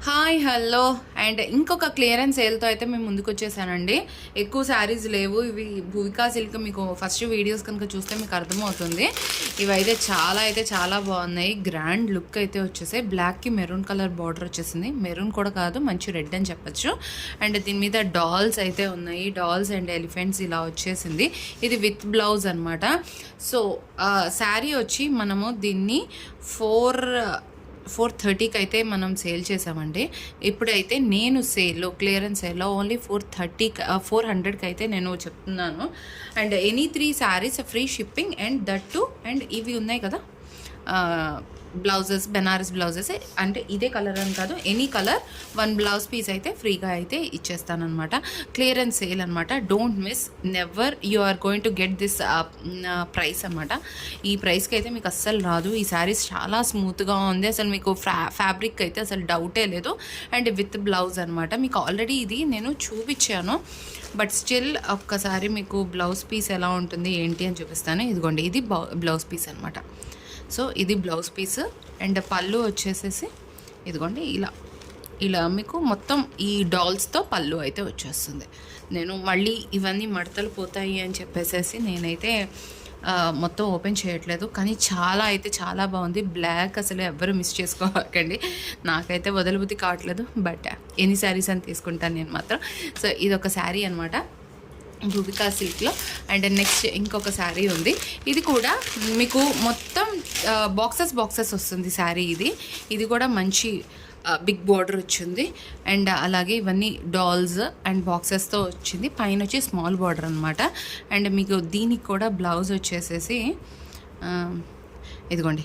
Hi hello and ఇంకొక clearance సేల్తో అయితే మేము ముందుకు వచ్చేసానండి. ఎక్కువ శారీస్ లేవు. ఇవి భూవికా సిల్క్. మీకు ఫస్ట్ వీడియోస్ కనుక చూస్తే మీకు అర్థమవుతుంది. ఇవైతే చాలా బాగున్నాయి. గ్రాండ్ లుక్ అయితే వచ్చేసాయి. బ్లాక్కి మెరూన్ కలర్ బార్డర్ వచ్చేసింది. మెరూన్ కూడా కాదు, మంచి రెడ్ అని చెప్పచ్చు. అండ్ దీని మీద డాల్స్ అయితే ఉన్నాయి. డాల్స్ అండ్ ఎలిఫెంట్స్ ఇలా వచ్చేసింది. ఇది విత్ బ్లౌజ్ అనమాట. సో శారీ వచ్చి మనము దీన్ని 430కి అయితే మనం సేల్ చేసామండి. ఇప్పుడైతే నేను క్లియరెన్స్ సేల్లో ఓన్లీ 400కి అయితే నేను చెప్తున్నాను. And any 3 sarees free shipping and that to and ఇవి ఉన్నాయి కదా బ్లౌజెస్, బెనారస్ బ్లౌజెస్, అంటే ఇదే కలర్ అని కాదు, ఎనీ కలర్ 1 బ్లౌజ్ పీస్ అయితే ఫ్రీగా అయితే ఇచ్చేస్తానమాట. క్లియరెన్స్ సేల్ అనమాట. Don't miss, never you are going to get this price అనమాట. ఈ ప్రైస్కి అయితే మీకు అస్సలు రాదు. ఈ శారీస్ చాలా స్మూత్గా ఉంది. అసలు మీకు ఫ్యాబ్రిక్ అయితే అసలు డౌటే లేదు. అండ్ విత్ బ్లౌజ్ అనమాట. మీకు ఆల్రెడీ ఇది నేను చూపించాను, బట్ స్టిల్ ఒక్కసారి మీకు బ్లౌజ్ పీస్ ఎలా ఉంటుంది ఏంటి అని చూపిస్తాను. ఇదిగోండి, ఇది బ్లౌజ్ పీస్ అనమాట. సో ఇది బ్లౌజ్ పీస్. అండ్ పళ్ళు వచ్చేసేసి ఇదిగోండి ఇలా మీకు మొత్తం ఈ డాల్స్తో పళ్ళు అయితే వచ్చేస్తుంది. నేను మళ్ళీ ఇవన్నీ మడతలు పోతాయి అని చెప్పేసి నేనైతే మొత్తం ఓపెన్ చేయట్లేదు. కానీ చాలా బాగుంది. బ్లాక్ అసలు ఎవ్వరు మిస్ చేసుకోకండి. నాకైతే వదలబుద్ధి కావట్లేదు, బట్ ఎన్ని శారీస్ అని తీసుకుంటాను నేను మాత్రం. సో ఇది ఒక శారీ అనమాట భూవికా సిల్క్లో. అండ్ నెక్స్ట్ ఇంకొక శారీ ఉంది. ఇది కూడా మీకు మొత్తం బాక్సెస్ వస్తుంది శారీ. ఇది కూడా మంచి బిగ్ బార్డర్ వచ్చింది. అండ్ అలాగే ఇవన్నీ డాల్స్ అండ్ బాక్సెస్తో వచ్చింది. పైన వచ్చి స్మాల్ బార్డర్ అనమాట. అండ్ మీకు దీనికి కూడా బ్లౌజ్ వచ్చేసేసి ఇదిగోండి,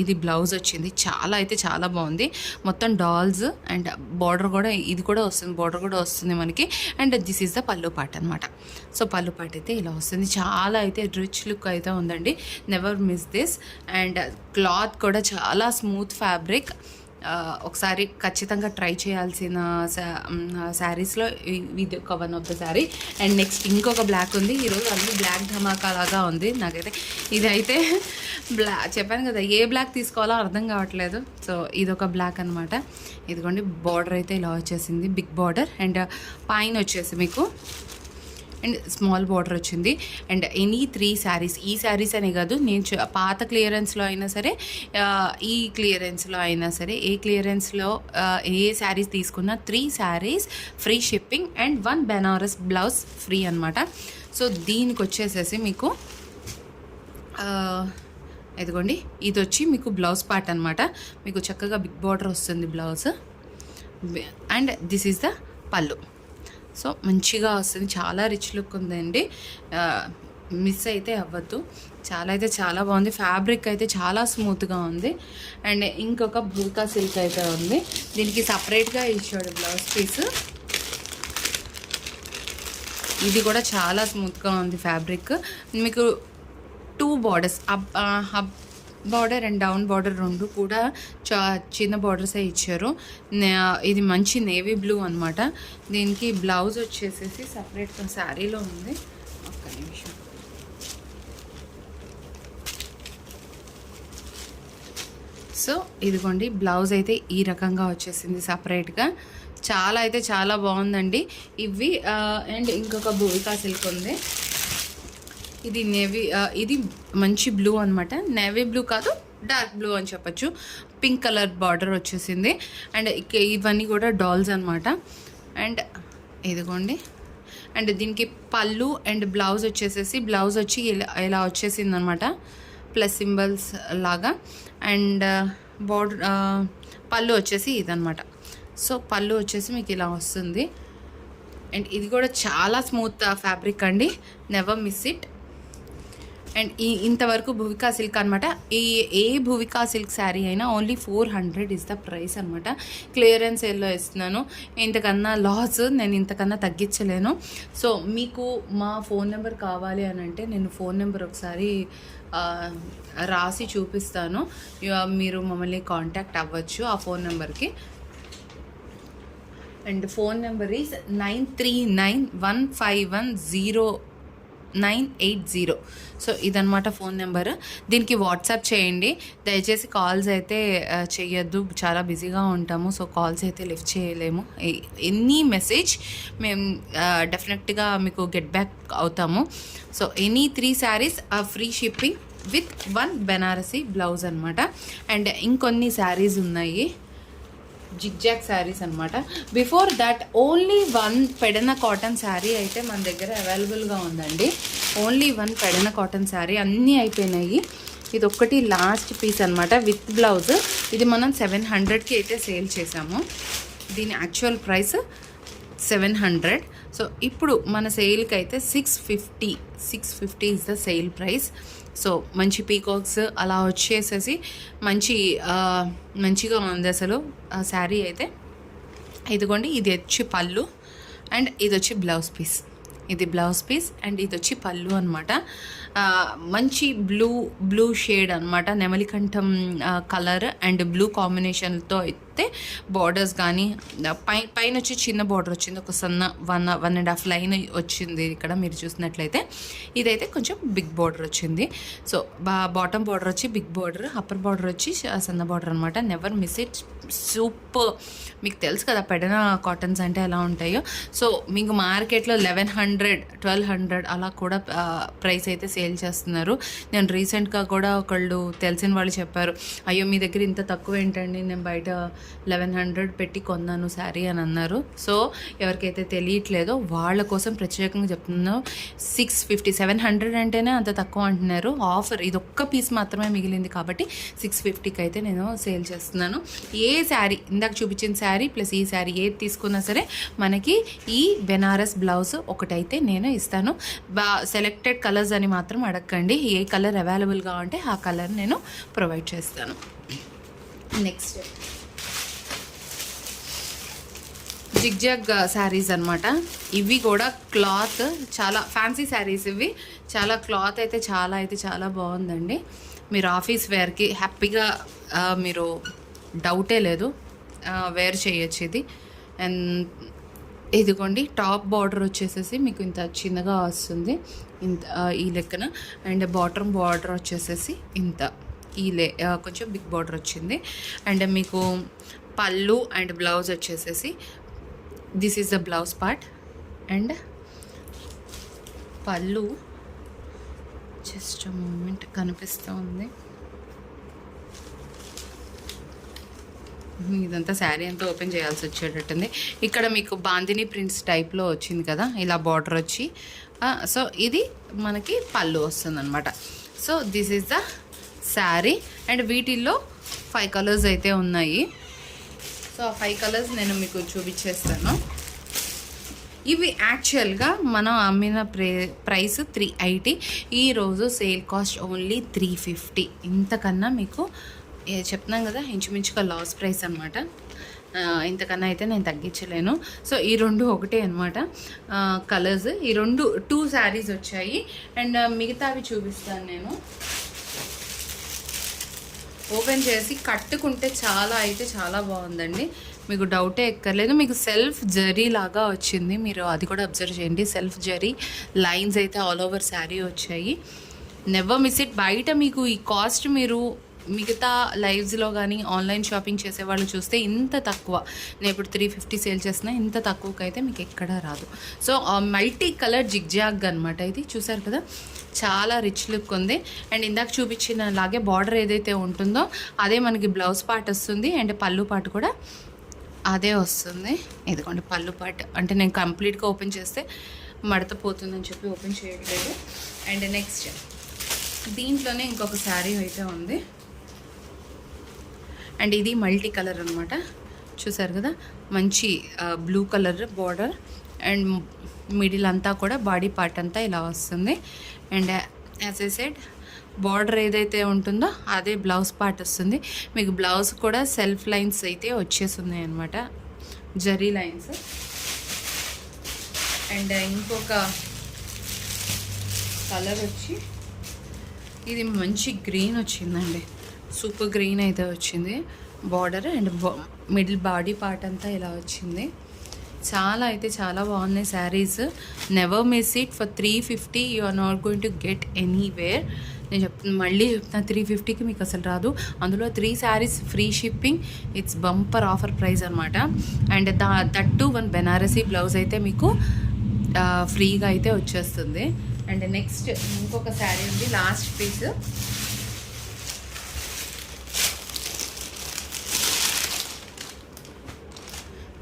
ఇది బ్లౌజ్ వచ్చింది. చాలా బాగుంది. మొత్తం డాల్స్ అండ్ బార్డర్ కూడా ఇది కూడా వస్తుంది, బార్డర్ కూడా వస్తుంది మనకి. అండ్ దిస్ ఈజ్ ద పళ్ళు పార్ట్ అనమాట. సో పళ్ళు పార్ట్ అయితే ఇలా వస్తుంది. చాలా అయితే రిచ్ లుక్ అయితే ఉందండి. Never miss this. And cloth కూడా చాలా స్మూత్ ఫ్యాబ్రిక్. ఒకసారి ఖచ్చితంగా ట్రై చేయాల్సిన శారీస్లో ఇది ఒక one of the sari. And next ఇంకొక బ్లాక్ ఉంది. ఈరోజు అన్ని బ్లాక్ ధమాకా లాగా ఉంది నాకైతే. ఇదైతే చెప్పాను కదా, ఏ బ్లాక్ తీసుకోవాలో అర్థం కావట్లేదు. సో ఇదొక బ్లాక్ అనమాట. ఇదిగోండి, బార్డర్ అయితే ఇలా వచ్చేసింది, బిగ్ బార్డర్. అండ్ పైన వచ్చేసి మీకు అండ్ స్మాల్ బార్డర్ వచ్చింది. అండ్ ఎనీ 3 శారీస్, ఈ శారీస్ అనే కాదు, నేను పాత క్లియరెన్స్లో అయినా సరే, ఈ క్లియరెన్స్లో అయినా సరే, ఏ క్లియరెన్స్లో ఏ శారీస్ తీసుకున్నా 3 sarees free shipping and 1 Banaras blouse free అనమాట. సో దీనికి వచ్చేసేసి మీకు ఇదిగోండి, ఇది వచ్చి మీకు బ్లౌజ్ పార్ట్ అనమాట. మీకు చక్కగా బిగ్ బార్డర్ వస్తుంది blouse. And this is the పళ్ళు. సో మంచిగా వస్తుంది. చాలా రిచ్ లుక్ ఉందండి. మిస్ అయితే అవ్వద్దు. చాలా బాగుంది. ఫ్యాబ్రిక్ అయితే చాలా స్మూత్గా ఉంది. అండ్ ఇంకొక భూవికా సిల్క్ అయితే ఉంది. దీనికి సపరేట్గా ఇచ్చాడు బ్లౌజ్ పీస్. ఇది కూడా చాలా స్మూత్గా ఉంది ఫ్యాబ్రిక్. మీకు 2 borders, up border and down border రెండు కూడా చిన్న బార్డర్సే ఇచ్చారు. ఇది మంచి నేవీ బ్లూ అనమాట. దీనికి బ్లౌజ్ వచ్చేసేసి సపరేట్గా శారీలో ఉంది. ఒక్క నిమిషం. సో ఇదిగోండి, బ్లౌజ్ అయితే ఈ రకంగా వచ్చేసింది సపరేట్గా. చాలా బాగుందండి ఇవి. అండ్ ఇంకొక భూవికా సిల్క్ ఉంది. ఇది ఇది మంచి బ్లూ అనమాట. నేవీ బ్లూ కాదు, డార్క్ బ్లూ అని చెప్పచ్చు. పింక్ కలర్ బార్డర్ వచ్చేసింది. అండ్ ఇవన్నీ కూడా డాల్స్ అనమాట. అండ్ ఇదిగోండి, అండ్ దీనికి పళ్ళు అండ్ బ్లౌజ్ వచ్చేసేసి, బ్లౌజ్ వచ్చి ఇలా వచ్చేసింది అనమాట, ప్లస్ సింబల్స్ లాగా. అండ్ బార్డర్ పళ్ళు వచ్చేసి ఇదనమాట. సో పళ్ళు వచ్చేసి మీకు ఇలా వస్తుంది. అండ్ ఇది కూడా చాలా స్మూత్ ఫ్యాబ్రిక్ అండి. Never miss it. అండ్ ఇంతవరకు భూవికా సిల్క్ అనమాట. ఏ భూవికా సిల్క్ శారీ అయినా ఓన్లీ 400 ఇస్ ద ప్రైస్ అనమాట. క్లియరెన్స్ సేల్లో ఇస్తున్నాను. ఇంతకన్నా లాస్, నేను ఇంతకన్నా తగ్గించలేను. సో మీకు మా ఫోన్ నెంబర్ కావాలి అని అంటే నేను ఫోన్ నెంబర్ ఒకసారి రాసి చూపిస్తాను. మీరు మమ్మల్ని కాంటాక్ట్ అవ్వచ్చు ఆ ఫోన్ నెంబర్కి. And phone number is 93915109 980. So ఇదనమాట ఫోన్ నెంబర్. దీనికి వాట్సాప్ చేయండి. దయచేసి కాల్స్ అయితే చేయొద్దు, చాలా బిజీగా ఉంటాము. సో కాల్స్ అయితే లిఫ్ట్ చేయలేము. ఎనీ మెసేజ్ మేము డెఫినెట్గా మీకు గెట్ బ్యాక్ అవుతాము. So any 3 sarees free shipping with 1 Banarasi blouse అనమాట. అండ్ ఇంకొన్ని శారీస్ ఉన్నాయి, జిగ్జాగ్ శారీస్ అనమాట. Before that only 1 Pedana cotton sari అయితే మన దగ్గర అవైలబుల్గా ఉందండి. ఓన్లీ 1 పెడన కాటన్ శారీ, అన్నీ అయిపోయినాయి. ఇది ఒక్కటి లాస్ట్ పీస్ అనమాట విత్ బ్లౌజ్. ఇది మనం 700కి అయితే సేల్ చేసాము. దీని యాక్చువల్ ప్రైస్ 700. సో ఇప్పుడు మన సేల్కి అయితే 650 is the sale price. So మంచి పీకాక్స్ అలా వచ్చేసేసి మంచిగా ఉంది అసలు శారీ అయితే. ఇదిగోండి, ఇది వచ్చి పళ్ళు అండ్ ఇది వచ్చి బ్లౌజ్ పీస్. ఇది బ్లౌజ్ పీస్ అండ్ ఇది వచ్చి పళ్ళు అనమాట. మంచి బ్లూ షేడ్ అనమాట, నెమలికంఠం కలర్ అండ్ బ్లూ కాంబినేషన్తో అయితే బార్డర్స్ కానీ పైన వచ్చి చిన్న బార్డర్ వచ్చింది, ఒక సన్న 1.5 లైన్ వచ్చింది ఇక్కడ మీరు చూసినట్లయితే. ఇదైతే కొంచెం బిగ్ బార్డర్ వచ్చింది. సో బాటమ్ బార్డర్ వచ్చి బిగ్ బార్డర్, అప్పర్ బార్డర్ వచ్చి సన్న బార్డర్ అనమాట. Never miss it, super. మీకు తెలుసు కదా పెడన కాటన్స్ అంటే ఎలా ఉంటాయో. సో మీకు మార్కెట్లో 1100, 1200 అలా కూడా ప్రైస్ అయితే సేల్ చేస్తున్నారు. నేను రీసెంట్గా కూడా ఒకళ్ళు తెలిసిన వాళ్ళు చెప్పారు, అయ్యో మీ దగ్గర ఇంత తక్కువ ఏంటండి, నేను బయట 1100 పెట్టి కొన్నాను శారీ అని అన్నారు. సో ఎవరికైతే తెలియట్లేదో వాళ్ళ కోసం ప్రత్యేకంగా చెప్తున్నాను. 650, 700 అంటేనే అంత తక్కువ అంటున్నారు. ఆఫర్ ఇది ఒక్క పీస్ మాత్రమే మిగిలింది కాబట్టి 650కి అయితే నేను సేల్ చేస్తున్నాను. ఏ శారీ, ఇందాక చూపించిన శారీ ప్లస్ ఈ శారీ ఏది తీసుకున్నా సరే మనకి ఈ బెనారస్ బ్లౌజ్ ఒకటైతే నేను ఇస్తాను. సెలెక్టెడ్ కలర్స్ అని మాత్రం అడగండి, ఏ కలర్ అవైలబుల్గా ఉంటే ఆ కలర్ నేను ప్రొవైడ్ చేస్తాను. నెక్స్ట్ జిగ్జాగ్ శారీస్ అనమాట. ఇవి కూడా క్లాత్ చాలా ఫ్యాన్సీ శారీస్. ఇవి చాలా క్లాత్ అయితే చాలా బాగుందండి. మీరు ఆఫీస్ వేర్కి హ్యాపీగా మీరు డౌటే లేదు వేర్ చేయొచ్చు ఇది. అండ్ ఇదిగోండి, టాప్ బార్డర్ వచ్చేసేసి మీకు ఇంత చిన్నగా వస్తుంది, ఇంత ఈ లెక్కన. అండ్ బాటమ్ బార్డర్ వచ్చేసేసి ఇంత కొంచెం బిగ్ బార్డర్ వచ్చింది. అండ్ మీకు పళ్ళు అండ్ బ్లౌజ్ వచ్చేసేసి this is the blouse part. And పళ్ళు జస్ట్ మూమెంట్ కనిపిస్తూ ఉంది. ఇదంతా శారీ అంతా ఓపెన్ చేయాల్సి వచ్చేటట్టుంది. ఇక్కడ మీకు బాందిని ప్రింట్స్ టైప్లో వచ్చింది కదా, ఇలా బార్డర్ వచ్చి. సో ఇది మనకి పళ్ళు వస్తుంది అనమాట. So this is the sari. And వీటిల్లో 5 కలర్స్ అయితే ఉన్నాయి. సో ఆ 5 కలర్స్ నేను మీకు చూపించేస్తాను. ఇవి యాక్చువల్గా మనం అమ్మిన ప్రైస్ 380. ఈరోజు సేల్ కాస్ట్ ఓన్లీ 350. ఇంతకన్నా మీకు చెప్తున్నాను కదా, ఇంచుమించుగా లాస్ ప్రైస్ అనమాట. ఇంతకన్నా అయితే నేను తగ్గించలేను. సో ఈ రెండు ఒకటే అనమాట కలర్స్. ఈ 2 శారీస్ వచ్చాయి. అండ్ మిగతావి చూపిస్తాను నేను. ఓపెన్ చేసి కట్టుకుంటే చాలా బాగుందండి. మీకు డౌటే ఎక్కర్లేదు. మీకు సెల్ఫ్ జరీ లాగా వచ్చింది, మీరు అది కూడా అబ్జర్వ్ చేయండి. సెల్ఫ్ జరీ లైన్స్ అయితే ఆల్ ఓవర్ శారీ వచ్చాయి. Never miss it. బయట మీకు ఈ కాస్ట్ మీరు మిగతా లైవ్స్లో కానీ ఆన్లైన్ షాపింగ్ చేసేవాళ్ళు చూస్తే ఇంత తక్కువ, నేను ఇప్పుడు 350 సేల్ చేసిన, ఇంత తక్కువకి అయితే మీకు ఎక్కడా రాదు. సో మల్టీ కలర్ జిగ్జాగ్ అనమాట. ఇది చూసారు కదా, చాలా రిచ్ లుక్ ఉంది. అండ్ ఇందాక చూపించిన లాగే బార్డర్ ఏదైతే ఉంటుందో అదే మనకి బ్లౌజ్ పార్ట్ వస్తుంది. అండ్ పళ్ళు పార్ట్ కూడా అదే వస్తుంది. ఇదిగోండి పళ్ళు పార్ట్. అంటే నేను కంప్లీట్గా ఓపెన్ చేస్తే మడత పోతుందని చెప్పి ఓపెన్ చేయట్లేదు. అండ్ నెక్స్ట్ దీంట్లోనే ఇంకొక శారీ అయితే ఉంది. అండ్ ఇది మల్టీ కలర్ అనమాట. చూసారు కదా, మంచి blue colour border and middle అంతా కూడా బాడీ పార్ట్ అంతా ఇలా వస్తుంది. And as I said border ఏదైతే ఉంటుందో అదే బ్లౌజ్ పార్ట్ వస్తుంది. మీకు బ్లౌజ్ కూడా సెల్ఫ్ లైన్స్ అయితే వచ్చేస్తున్నాయి అనమాట, జరీ లైన్స్. అండ్ ఇంకొక కలర్ వచ్చి ఇది మంచి గ్రీన్ వచ్చిందండి, సూపర్ గ్రీన్ అయితే వచ్చింది border. And middle body part అంతా ఇలా వచ్చింది. చాలా అయితే చాలా బాగున్నాయి sarees. Never miss it. For 350 you are not going to get anywhere. నేను మళ్ళీ చెప్తాను, 350కి మీకు అసలు రాదు. అందులో 3 sarees free shipping. It's bumper offer price అనమాట. అండ్ దట్టు 1 బెనారసీ బ్లౌజ్ అయితే మీకు ఫ్రీగా అయితే వచ్చేస్తుంది. అండ్ నెక్స్ట్ ఇంకొక శారీ ఉంది, last piece.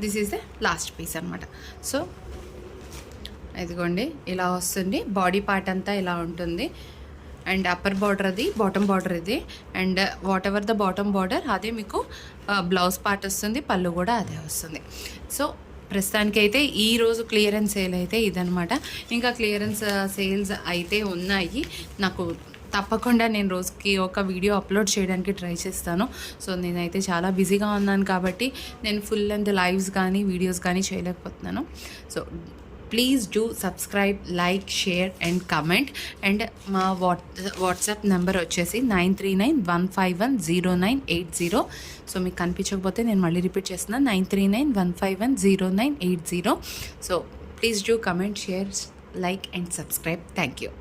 This is the last piece అనమాట. సో ఇదిగోండి ఇలా వస్తుంది. బాడీ పార్ట్ అంతా ఇలా ఉంటుంది. అండ్ అప్పర్ బార్డర్ అది, బాటమ్ బార్డర్ ఇది. And whatever the bottom border అదే మీకు బ్లౌజ్ పార్ట్ వస్తుంది, పళ్ళు కూడా అదే వస్తుంది. సో ప్రస్తుతానికైతే ఈరోజు క్లియరెన్స్ సేల్ అయితే ఇదనమాట. ఇంకా క్లియరెన్స్ సేల్స్ అయితే ఉన్నాయి. నాకు తప్పకుండా నేను రోజుకి ఒక వీడియో అప్లోడ్ చేయడానికి ట్రై చేస్తాను. సో నేనైతే చాలా బిజీగా ఉన్నాను కాబట్టి నేను ఫుల్ లెంత్ లైవ్స్ కానీ వీడియోస్ కానీ చేయలేకపోతున్నాను. So please do subscribe, like, share and comment. And మా వాట్సాప్ నెంబర్ వచ్చేసి 9391510980. సో మీకు కనిపించకపోతే నేను మళ్ళీ రిపీట్ చేస్తున్నాను, 9391510980. So please do comment, share, like and subscribe. Thank you.